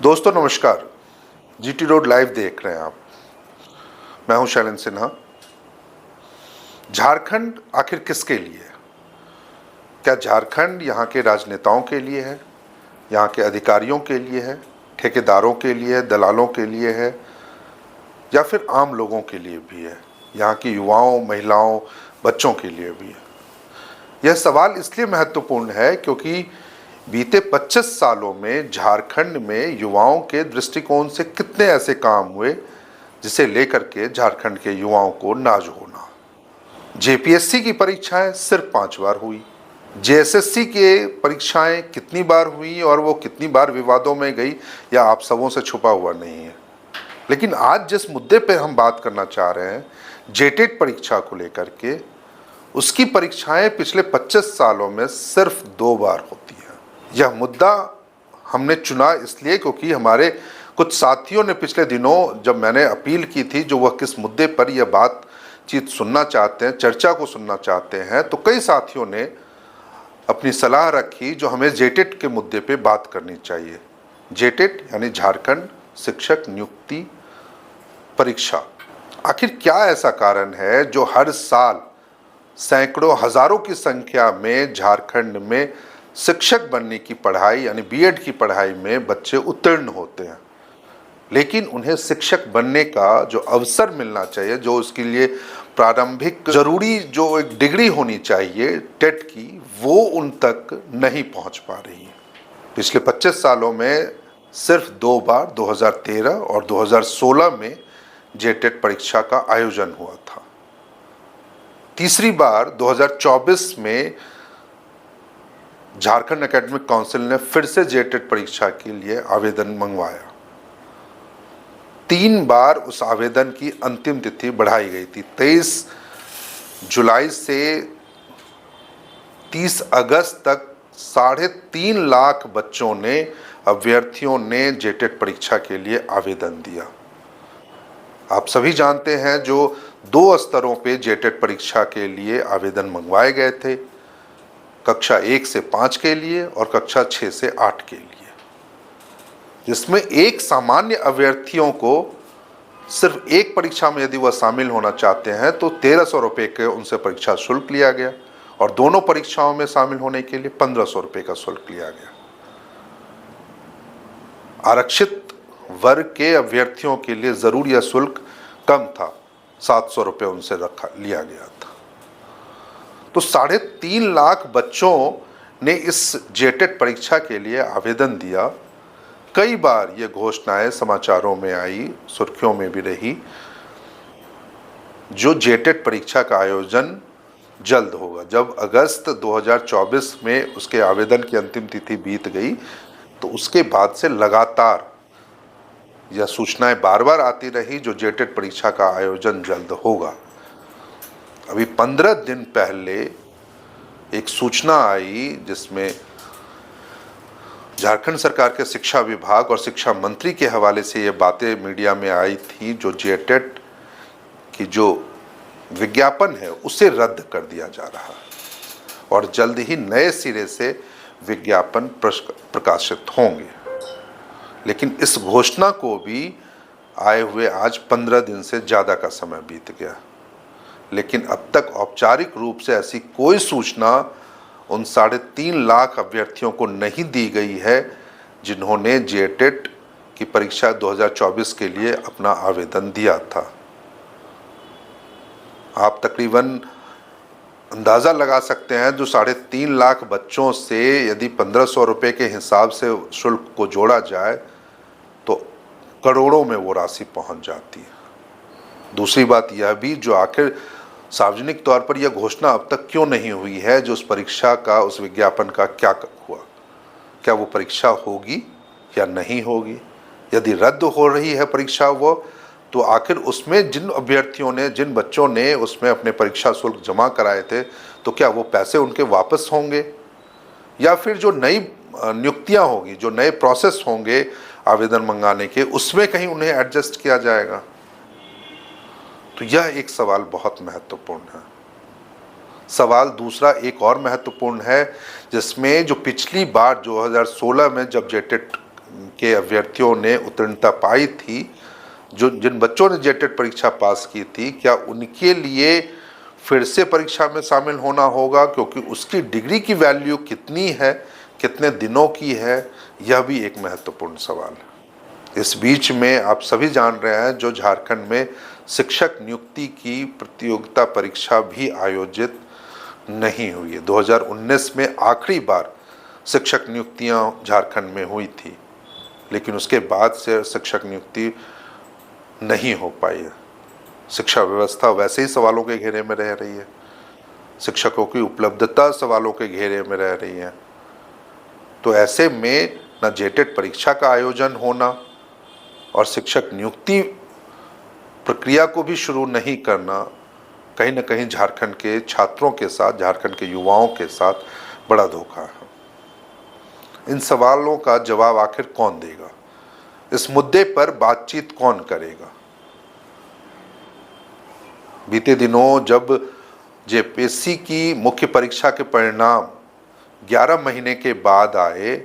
दोस्तों नमस्कार। GT road live देख रहे हैं आप। मैं हूं शैलेंद्र सिन्हा। झारखंड आखिर किसके लिए है? क्या झारखंड यहाँ के राजनेताओं के लिए है, यहाँ के अधिकारियों के लिए है, ठेकेदारों के लिए है, दलालों के लिए है, या फिर आम लोगों के लिए भी है, यहाँ की युवाओं, महिलाओं, बच्चों के लिए भी है? यह सवाल इसलिए महत्वपूर्ण है क्योंकि बीते 25 सालों में झारखंड में युवाओं के दृष्टिकोण से कितने ऐसे काम हुए जिसे लेकर के झारखंड के युवाओं को नाज होना। जेपीएससी की परीक्षाएं सिर्फ 5 बार हुई। जेएसएससी के परीक्षाएं कितनी बार हुई और वो कितनी बार विवादों में गई, या आप सबों से छुपा हुआ नहीं है। लेकिन आज जिस मुद्दे पे हम बात करना चाह रहे हैं, जेटेट परीक्षा को लेकर के, उसकी परीक्षाएं पिछले 25 सालों में सिर्फ 2 बार होती है। यह मुद्दा हमने चुना इसलिए क्योंकि हमारे कुछ साथियों ने पिछले दिनों, जब मैंने अपील की थी जो वह किस मुद्दे पर यह बातचीत सुनना चाहते हैं, चर्चा को सुनना चाहते हैं, तो कई साथियों ने अपनी सलाह रखी जो हमें जेटेट के मुद्दे पे बात करनी चाहिए। जेटेट यानी झारखंड शिक्षक नियुक्ति परीक्षा। आखिर क्या ऐसा कारण है जो हर साल सैकड़ों हजारों की संख्या में झारखंड में शिक्षक बनने की पढ़ाई यानी बीएड की पढ़ाई में बच्चे उत्तीर्ण होते हैं, लेकिन उन्हें शिक्षक बनने का जो अवसर मिलना चाहिए, जो उसके लिए प्रारंभिक जरूरी जो एक डिग्री होनी चाहिए टेट की, वो उन तक नहीं पहुंच पा रही है। पिछले 25 सालों में सिर्फ 2 बार 2013 और 2016 में जेटेट परीक्षा का आयोजन हुआ था। तीसरी बार 2024 में झारखंड एकेडमिक काउंसिल ने फिर से जेटेट परीक्षा के लिए आवेदन मंगवाया। 3 बार उस आवेदन की अंतिम तिथि बढ़ाई गई थी। 23 जुलाई से 30 अगस्त तक 3.5 लाख बच्चों ने, अभ्यर्थियों ने जेटेट परीक्षा के लिए आवेदन दिया। आप सभी जानते हैं जो 2 स्तरों पे जेटेट परीक्षा के लिए आवेदन मंगवाए गए थे, कक्षा 1 से 5 के लिए और कक्षा 6 से 8 के लिए, जिसमें एक सामान्य अभ्यर्थियों को सिर्फ एक परीक्षा में यदि वह शामिल होना चाहते हैं तो 1300 रुपये के उनसे परीक्षा शुल्क लिया गया, और दोनों परीक्षाओं में शामिल होने के लिए 1500 रुपये का शुल्क लिया गया। आरक्षित वर्ग के अभ्यर्थियों के लिए जरूर यह शुल्क कम था, 700 रुपये उनसे लिया गया था। तो 3.5 लाख बच्चों ने इस जेटेट परीक्षा के लिए आवेदन दिया। कई बार ये घोषणाएं समाचारों में आई, सुर्खियों में भी रही, जो जेटेट परीक्षा का आयोजन जल्द होगा। जब अगस्त 2024 में उसके आवेदन की अंतिम तिथि बीत गई, तो उसके बाद से लगातार यह सूचनाएं बार बार आती रही जो जेटेट परीक्षा का आयोजन जल्द होगा। अभी 15 दिन पहले एक सूचना आई जिसमें झारखंड सरकार के शिक्षा विभाग और शिक्षा मंत्री के हवाले से ये बातें मीडिया में आई थी, जो जेटेट की जो विज्ञापन है उसे रद्द कर दिया जा रहा है और जल्द ही नए सिरे से विज्ञापन प्रकाशित होंगे। लेकिन इस घोषणा को भी आए हुए आज 15 दिन से ज़्यादा का समय बीत गया, लेकिन अब तक औपचारिक रूप से ऐसी कोई सूचना उन 3.5 लाख अभ्यर्थियों को नहीं दी गई है जिन्होंने जेटेट की परीक्षा 2024 के लिए अपना आवेदन दिया था। आप तकरीबन अंदाज़ा लगा सकते हैं, जो 3.5 लाख बच्चों से यदि 1500 रुपये के हिसाब से शुल्क को जोड़ा जाए तो करोड़ों में वो राशि पहुंच जाती है। दूसरी बात यह भी, जो आखिर सार्वजनिक तौर पर यह घोषणा अब तक क्यों नहीं हुई है, जो उस परीक्षा का, उस विज्ञापन का क्या हुआ? क्या वो परीक्षा होगी या नहीं होगी? यदि रद्द हो रही है परीक्षा वो, तो आखिर उसमें जिन अभ्यर्थियों ने, जिन बच्चों ने उसमें अपने परीक्षा शुल्क जमा कराए थे, तो क्या वो पैसे उनके वापस होंगे, या फिर जो नई नियुक्तियां होगी, जो नए प्रोसेस होंगे आवेदन मंगाने के, उसमें कहीं उन्हें एडजस्ट किया जाएगा? तो यह एक सवाल बहुत महत्वपूर्ण है। सवाल दूसरा एक और महत्वपूर्ण है, जिसमें जो पिछली बार 2016 में जब जेटेट के अभ्यर्थियों ने उत्तीर्णता पाई थी, जो जिन बच्चों ने जेटेट परीक्षा पास की थी, क्या उनके लिए फिर से परीक्षा में शामिल होना होगा? क्योंकि उसकी डिग्री की वैल्यू कितनी है, कितने दिनों की है, यह भी एक महत्वपूर्ण सवाल है। इस बीच में आप सभी जान रहे हैं, जो झारखंड में शिक्षक नियुक्ति की प्रतियोगिता परीक्षा भी आयोजित नहीं हुई है। 2019 में आखिरी बार शिक्षक नियुक्तियां झारखंड में हुई थी, लेकिन उसके बाद से शिक्षक नियुक्ति नहीं हो पाई है। शिक्षा व्यवस्था वैसे ही सवालों के घेरे में रह रही है, शिक्षकों की उपलब्धता सवालों के घेरे में रह रही है। तो ऐसे में न जेटेट परीक्षा का आयोजन होना और शिक्षक नियुक्ति प्रक्रिया को भी शुरू नहीं करना कहीं न कहीं झारखंड के छात्रों के साथ, झारखंड के युवाओं के साथ बड़ा धोखा है। इन सवालों का जवाब आखिर कौन देगा? इस मुद्दे पर बातचीत कौन करेगा? बीते दिनों जब जेपीएससी की मुख्य परीक्षा के परिणाम 11 महीने के बाद आए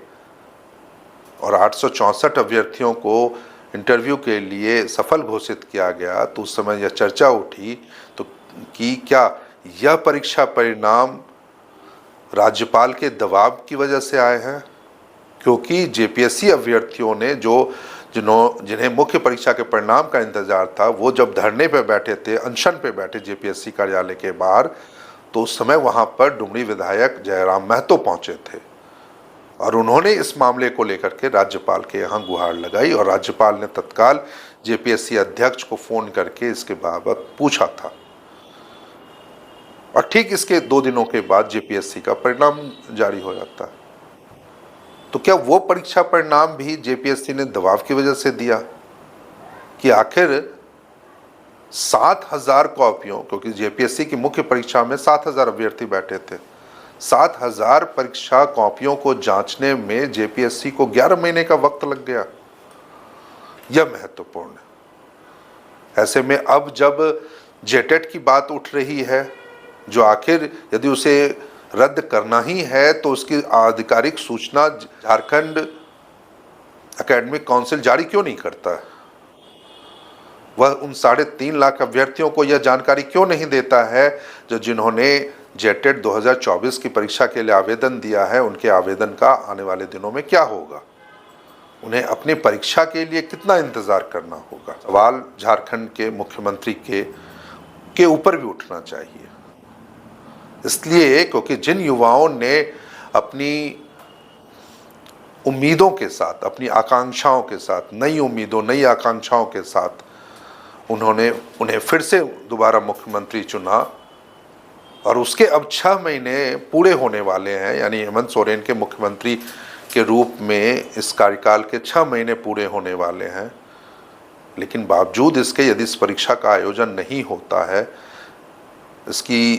और 864 अभ्यर्थियों को इंटरव्यू के लिए सफल घोषित किया गया, तो उस समय यह चर्चा उठी तो कि क्या यह परीक्षा परिणाम राज्यपाल के दबाव की वजह से आए हैं? क्योंकि जेपीएससी अभ्यर्थियों ने जिन्हें मुख्य परीक्षा के परिणाम का इंतजार था, वो जब धरने पे बैठे थे, अनशन पे बैठे जेपीएससी कार्यालय के बाहर, तो उस समय वहां पर डुमरी विधायक जयराम महतो पहुंचे थे और उन्होंने इस मामले को लेकर के राज्यपाल के यहाँ गुहार लगाई और राज्यपाल ने तत्काल जेपीएससी अध्यक्ष को फोन करके इसके बाबत पूछा था। और ठीक इसके 2 दिनों के बाद जेपीएससी का परिणाम जारी हो जाता है। तो क्या वो परीक्षा परिणाम भी जेपीएससी ने दबाव की वजह से दिया कि आखिर 7,000 कॉपियों, क्योंकि जेपीएससी की मुख्य परीक्षा में 7,000 अभ्यर्थी बैठे थे, 7,000 परीक्षा कॉपियों को जांचने में जेपीएससी को 11 महीने का वक्त लग गया? यह महत्वपूर्ण है। ऐसे में अब जब जेटेट की बात उठ रही है, जो आखिर यदि उसे रद्द करना ही है तो उसकी आधिकारिक सूचना झारखंड एकेडमिक काउंसिल जारी क्यों नहीं करता है? वह उन 3.5 लाख अभ्यर्थियों को यह जानकारी क्यों नहीं देता है जिन्होंने जेटेट 2024 की परीक्षा के लिए आवेदन दिया है? उनके आवेदन का आने वाले दिनों में क्या होगा? उन्हें अपनी परीक्षा के लिए कितना इंतजार करना होगा? सवाल झारखंड के मुख्यमंत्री के ऊपर भी उठना चाहिए, इसलिए क्योंकि जिन युवाओं ने अपनी उम्मीदों के साथ, अपनी आकांक्षाओं के साथ, नई उम्मीदों, नई आकांक्षाओं के साथ उन्हें फिर से दोबारा मुख्यमंत्री चुना और उसके अब 6 महीने पूरे होने वाले हैं, यानी हेमंत सोरेन के मुख्यमंत्री के रूप में इस कार्यकाल के 6 महीने पूरे होने वाले हैं। लेकिन बावजूद इसके यदि इस परीक्षा का आयोजन नहीं होता है, इसकी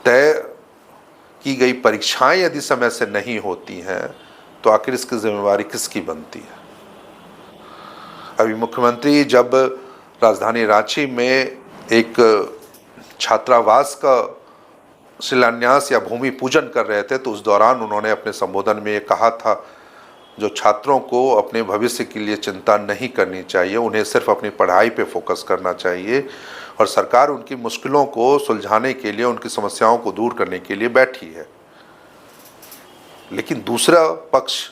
तय की गई परीक्षाएं यदि समय से नहीं होती हैं, तो आखिर इसकी जिम्मेवारी किसकी बनती है? अभी मुख्यमंत्री जब राजधानी रांची में एक छात्रावास का शिलान्यास या भूमि पूजन कर रहे थे, तो उस दौरान उन्होंने अपने संबोधन में ये कहा था, जो छात्रों को अपने भविष्य के लिए चिंता नहीं करनी चाहिए, उन्हें सिर्फ अपनी पढ़ाई पे फोकस करना चाहिए और सरकार उनकी मुश्किलों को सुलझाने के लिए, उनकी समस्याओं को दूर करने के लिए बैठी है। लेकिन दूसरा पक्ष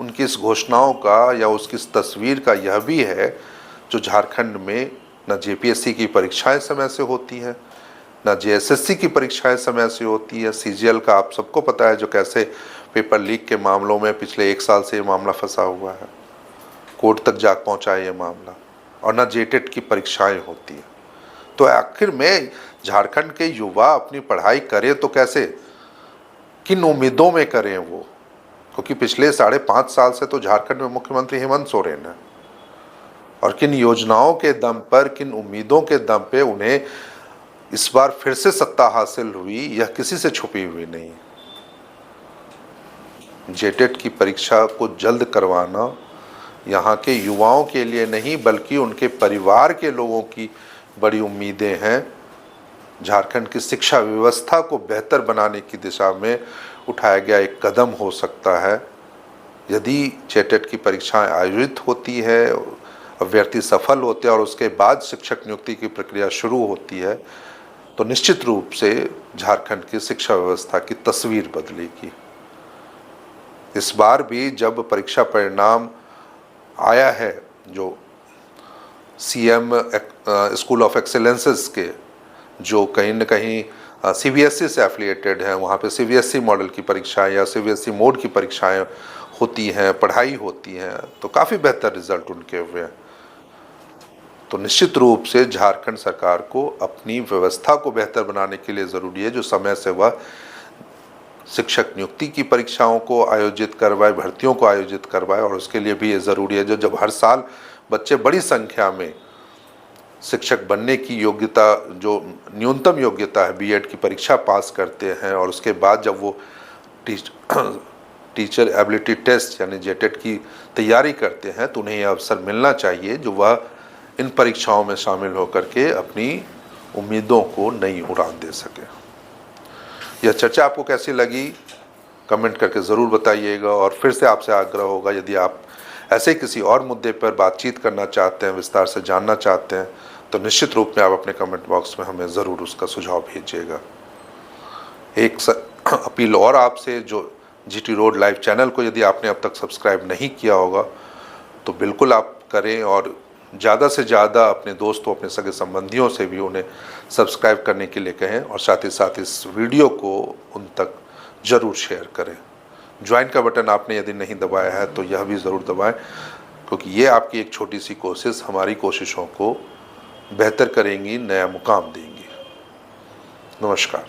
उनकी इस घोषणाओं का या उसकी इस तस्वीर का यह भी है, जो झारखंड में न जेपीएससी की परीक्षाएं समय से होती हैं, न जेएसएससी की परीक्षाएं समय से होती है। सीजीएल का आप सबको पता है, जो कैसे पेपर लीक के मामलों में पिछले 1 साल से ये मामला फंसा हुआ है, कोर्ट तक जा पहुंचा है ये मामला, और न जेटेट की परीक्षाएं होती हैं। तो आखिर में झारखंड के युवा अपनी पढ़ाई करें तो कैसे, किन उम्मीदों में करें वो? क्योंकि पिछले 5.5 साल से तो झारखंड में मुख्यमंत्री हेमंत सोरेन है, और किन योजनाओं के दम पर, किन उम्मीदों के दम पे उन्हें इस बार फिर से सत्ता हासिल हुई, यह किसी से छुपी हुई नहीं। जेटेट की परीक्षा को जल्द करवाना यहाँ के युवाओं के लिए नहीं, बल्कि उनके परिवार के लोगों की बड़ी उम्मीदें हैं। झारखंड की शिक्षा व्यवस्था को बेहतर बनाने की दिशा में उठाया गया एक कदम हो सकता है, यदि जेटेट की परीक्षाएं आयोजित होती है, अभ्यर्थी सफल होते हैं और उसके बाद शिक्षक नियुक्ति की प्रक्रिया शुरू होती है, तो निश्चित रूप से झारखंड की शिक्षा व्यवस्था की तस्वीर बदलेगी। इस बार भी जब परीक्षा परिणाम आया है, जो सीएम स्कूल ऑफ एक्सेलेंसेस के, जो कहीं न कहीं सीबीएसई से एफिलिएटेड हैं, वहाँ पे सीबीएसई मॉडल की परीक्षाएं या सीबीएसई मोड की परीक्षाएं होती हैं, पढ़ाई होती हैं, तो काफ़ी बेहतर रिजल्ट उनके हुए हैं। तो निश्चित रूप से झारखंड सरकार को अपनी व्यवस्था को बेहतर बनाने के लिए ज़रूरी है जो समय से वह शिक्षक नियुक्ति की परीक्षाओं को आयोजित करवाए, भर्तियों को आयोजित करवाए। और उसके लिए भी ये ज़रूरी है जब हर साल बच्चे बड़ी संख्या में शिक्षक बनने की योग्यता, जो न्यूनतम योग्यता है बीएड की परीक्षा पास करते हैं, और उसके बाद जब वो टीचर एबिलिटी टेस्ट यानी जेटेट की तैयारी करते हैं, तो उन्हें यह अवसर मिलना चाहिए जो वह इन परीक्षाओं में शामिल होकर के अपनी उम्मीदों को नई उड़ान दे सके। यह चर्चा आपको कैसी लगी कमेंट करके ज़रूर बताइएगा। और फिर से आपसे आग्रह होगा, यदि आप ऐसे किसी और मुद्दे पर बातचीत करना चाहते हैं, विस्तार से जानना चाहते हैं, तो निश्चित रूप में आप अपने कमेंट बॉक्स में हमें ज़रूर उसका सुझाव भेजिएगा। एक अपील और आपसे, जो जीटी रोड लाइव चैनल को यदि आपने अब तक सब्सक्राइब नहीं किया होगा तो बिल्कुल आप करें, और ज़्यादा से ज़्यादा अपने दोस्तों, अपने सगे संबंधियों से भी उन्हें सब्सक्राइब करने के लिए कहें, और साथ ही साथ इस वीडियो को उन तक ज़रूर शेयर करें। ज्वाइन का बटन आपने यदि नहीं दबाया है तो यह भी ज़रूर दबाएं, क्योंकि ये आपकी एक छोटी सी कोशिश हमारी कोशिशों को बेहतर करेंगी, नया मुकाम देंगी। नमस्कार।